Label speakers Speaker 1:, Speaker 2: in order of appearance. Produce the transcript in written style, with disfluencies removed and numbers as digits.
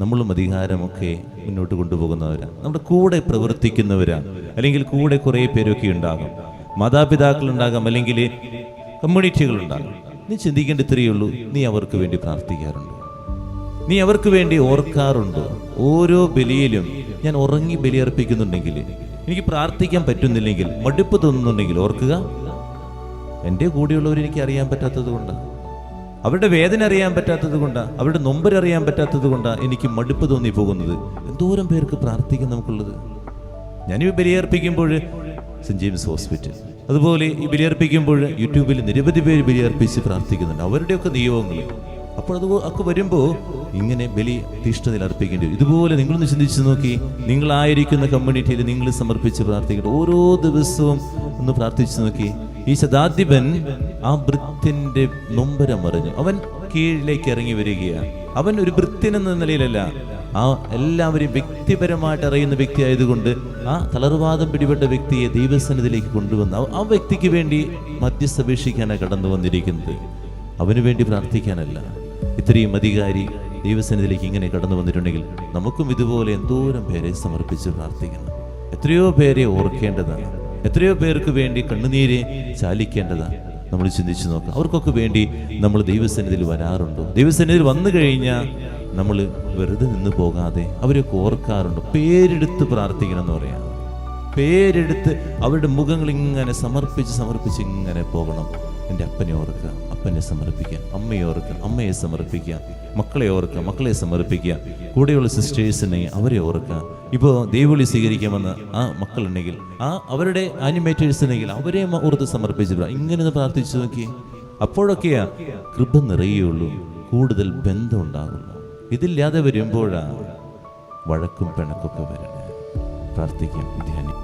Speaker 1: നമ്മളും അധികാരമൊക്കെ മുന്നോട്ട് കൊണ്ടുപോകുന്നവരാണ്, നമ്മുടെ കൂടെ പ്രവർത്തിക്കുന്നവരാണ്. അല്ലെങ്കിൽ കൂടെ കുറേ പേരൊക്കെ ഉണ്ടാകും, മാതാപിതാക്കളുണ്ടാകാം, അല്ലെങ്കിൽ കമ്മ്യൂണിറ്റികളുണ്ടാകും. നീ ചിന്തിക്കേണ്ട ഇത്രയേ ഉള്ളൂ, നീ അവർക്ക് വേണ്ടി പ്രാർത്ഥിക്കാറുണ്ടോ? നീ അവർക്ക് വേണ്ടി ഓർക്കാറുണ്ടോ? ഓരോ ബലിയിലും ഞാൻ ഉറങ്ങി ബലിയർപ്പിക്കുന്നുണ്ടെങ്കിൽ, എനിക്ക് പ്രാർത്ഥിക്കാൻ പറ്റുന്നില്ലെങ്കിൽ, മടുപ്പ് തോന്നുന്നുണ്ടെങ്കിൽ ഓർക്കുക, എൻ്റെ കൂടെയുള്ളവർ എനിക്ക് അറിയാൻ പറ്റാത്തത് കൊണ്ടാണ്, അവരുടെ വേദന അറിയാൻ പറ്റാത്തത് കൊണ്ടാണ്, അവരുടെ നൊമ്പരറിയാൻ പറ്റാത്തത് കൊണ്ടാണ് എനിക്ക് മടുപ്പ് തോന്നി പോകുന്നത്. എന്തോരം പേർക്ക് പ്രാർത്ഥിക്കാൻ നമുക്കുള്ളത്. ഞാനീ ബലിയർപ്പിക്കുമ്പോൾ സെൻറ് ജെയിംസ് ഹോസ്പിറ്റൽ, അതുപോലെ ഈ ബലിയർപ്പിക്കുമ്പോൾ യൂട്യൂബിൽ നിരവധി പേര് ബലിയർപ്പിച്ച് പ്രാർത്ഥിക്കുന്നുണ്ട്, അവരുടെയൊക്കെ നിയോഗങ്ങൾ. അപ്പോൾ ഒക്കെ വരുമ്പോൾ ഇങ്ങനെ ബലി തീഷ്ണതയിൽ അർപ്പിക്കേണ്ടി വരും. ഇതുപോലെ നിങ്ങളൊന്ന് ചിന്തിച്ച് നോക്കി, നിങ്ങളായിരിക്കുന്ന കമ്മ്യൂണിറ്റിയിൽ നിങ്ങൾ സമർപ്പിച്ച് പ്രാർത്ഥിക്കേണ്ട ഓരോ ദിവസവും ഒന്ന് പ്രാർത്ഥിച്ചു നോക്കി. ഈ ശതാധിപൻ ആ ഭൃത്യന്റെ നൊമ്പരം അറിഞ്ഞു, അവൻ കീഴിലേക്ക് ഇറങ്ങി വരികയാണ്. അവൻ ഒരു ഭൃത്യൻ എന്ന നിലയിലല്ല, ആ എല്ലാവരെയും വ്യക്തിപരമായിട്ട് അറിയുന്ന വ്യക്തി ആയതുകൊണ്ട് ആ തളർവാദം പിടിപെട്ട വ്യക്തിയെ ദൈവസന്നിധിയിലേക്ക് കൊണ്ടുവന്ന് ആ വ്യക്തിക്ക് വേണ്ടി മധ്യസ്ഥപേക്ഷിക്കാനാണ് കടന്നു വന്നിരിക്കുന്നത്, അവന് വേണ്ടി പ്രാർത്ഥിക്കാനല്ല. ഇത്രയും അധികാരി ദൈവസന്നിധിയിലേക്ക് ഇങ്ങനെ കടന്നു വന്നിട്ടുണ്ടെങ്കിൽ നമുക്കും ഇതുപോലെ എന്തോരം പേരെ സമർപ്പിച്ച് പ്രാർത്ഥിക്കണം. എത്രയോ പേരെ ഓർക്കേണ്ടതാണ്, എത്രയോ പേർക്ക് വേണ്ടി കണ്ണുനീരെ ചാലിക്കേണ്ടതാണ്. നമ്മൾ ചിന്തിച്ചു നോക്കാം, അവർക്കൊക്കെ വേണ്ടി നമ്മൾ ദൈവസന്നിധിയിൽ വരാറുണ്ടോ? ദൈവസന്നിധിയിൽ വന്നു കഴിഞ്ഞാൽ നമ്മൾ വെറുതെ നിന്ന് പോകാതെ അവരൊക്കെ ഓർക്കാറുണ്ടോ? പേരെടുത്ത് പ്രാർത്ഥിക്കണം എന്ന് പറയാം, പേരെടുത്ത് അവരുടെ മുഖങ്ങൾ ഇങ്ങനെ സമർപ്പിച്ച് ഇങ്ങനെ പോകണം. എൻ്റെ അപ്പനെ ഓർക്കുക, അപ്പനെ സമർപ്പിക്കുക, അമ്മയെ ഓർക്കുക, അമ്മയെ സമർപ്പിക്കുക, മക്കളെ ഓർക്കുക, മക്കളെ സമർപ്പിക്കുക, കൂടെയുള്ള സിസ്റ്റേഴ്സിനെ അവരെ ഓർക്കുക. ഇപ്പോൾ ദൈവവിളി സ്വീകരിക്കാമെന്ന ആ മക്കളുണ്ടെങ്കിൽ, ആ അവരുടെ ആനിമേറ്റേഴ്സ് ഉണ്ടെങ്കിൽ അവരെ ഓർത്ത് സമർപ്പിച്ച് ഇങ്ങനെ പ്രാർത്ഥിച്ചു നോക്കി. അപ്പോഴൊക്കെയാ കൃപ നിറയുള്ളൂ, കൂടുതൽ ബന്ധം ഉണ്ടാകുള്ളൂ. ഇതില്ലാതെ വരുമ്പോഴാണ് വഴക്കും പിണക്കൊക്കെ വരണേ. പ്രാർത്ഥിക്കാം, ധ്യാനം.